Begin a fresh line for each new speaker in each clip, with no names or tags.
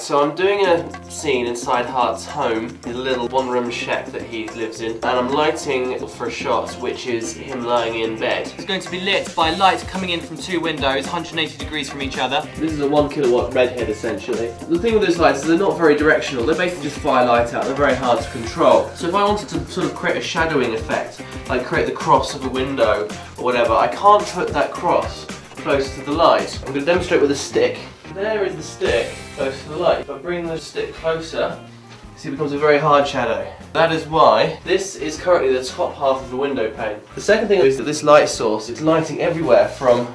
So I'm doing a scene inside Hart's home, a little one-room shack that he lives in, and I'm lighting for a shot which is him lying in bed. It's going to be lit by light coming in from two windows, 180 degrees from each other. This is a 1 kilowatt redhead essentially. The thing with those lights is they're not very directional, they basically just fire light out, they're very hard to control. So if I wanted to sort of create a shadowing effect, like create the cross of a window or whatever, I can't put that cross close to the light. I'm going to demonstrate with a stick. There is the stick close to the light. If I bring the stick closer, see it becomes a very hard shadow. That is why this is currently the top half of the window pane. The second thing is that this light source is lighting everywhere from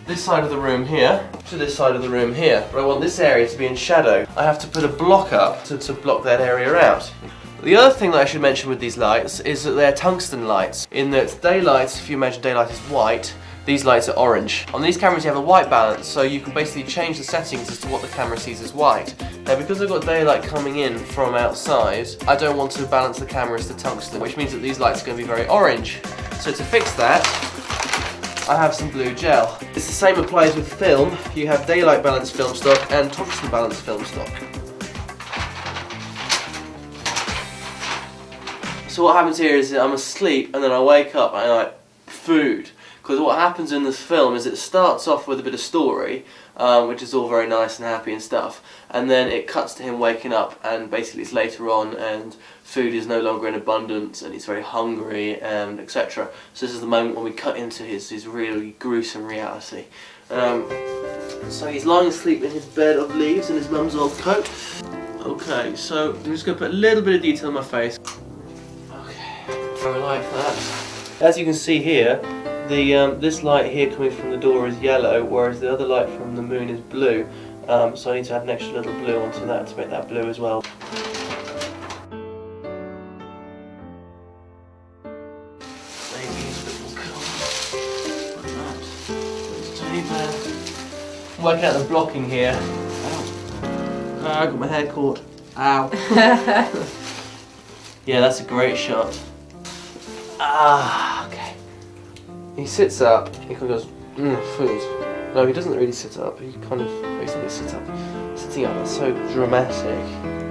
this side of the room here to this side of the room here. But I want this area to be in shadow. I have to put a block up to block that area out. The other thing that I should mention with these lights is that they're tungsten lights. In that daylight, if you imagine daylight is white, these lights are orange. On these cameras you have a white balance, so you can basically change the settings as to what the camera sees as white. Now because I've got daylight coming in from outside, I don't want to balance the cameras to tungsten, which means that these lights are going to be very orange. So to fix that, I have some blue gel. It's the same applies with film. You have daylight balanced film stock and tungsten balanced film stock. So what happens here is that I'm asleep and then I wake up and I'm like, food. Because what happens in this film is it starts off with a bit of story, which is all very nice and happy and stuff, and then it cuts to him waking up and basically it's later on and food is no longer in abundance and he's very hungry and etc. So this is the moment when we cut into his really gruesome reality. So he's lying asleep in his bed of leaves in his mum's old coat. Okay, so I'm just going to put a little bit of detail on my face. Okay, go like that. As you can see here, this light here coming from the door is yellow, whereas the other light from the moon is blue. So I need to add an extra little blue onto that to make that blue as well. Maybe it's a bit more colour. Like that. It's teddy bear. I'm working out the blocking here. Ow. I got my hair caught. Ow. Yeah, that's a great shot. Ah, okay. He sits up, he kind of goes, food. No, he doesn't really sit up, he kind of basically sits up. Sitting up, that's so dramatic.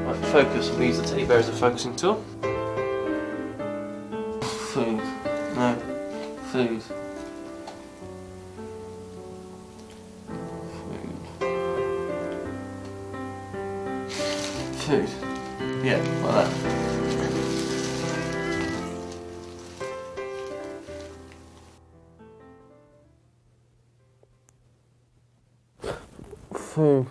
Right, focus, we use the teddy bear as a focusing tool. Food. No. Food. Food. Food. Yeah, like that. Food.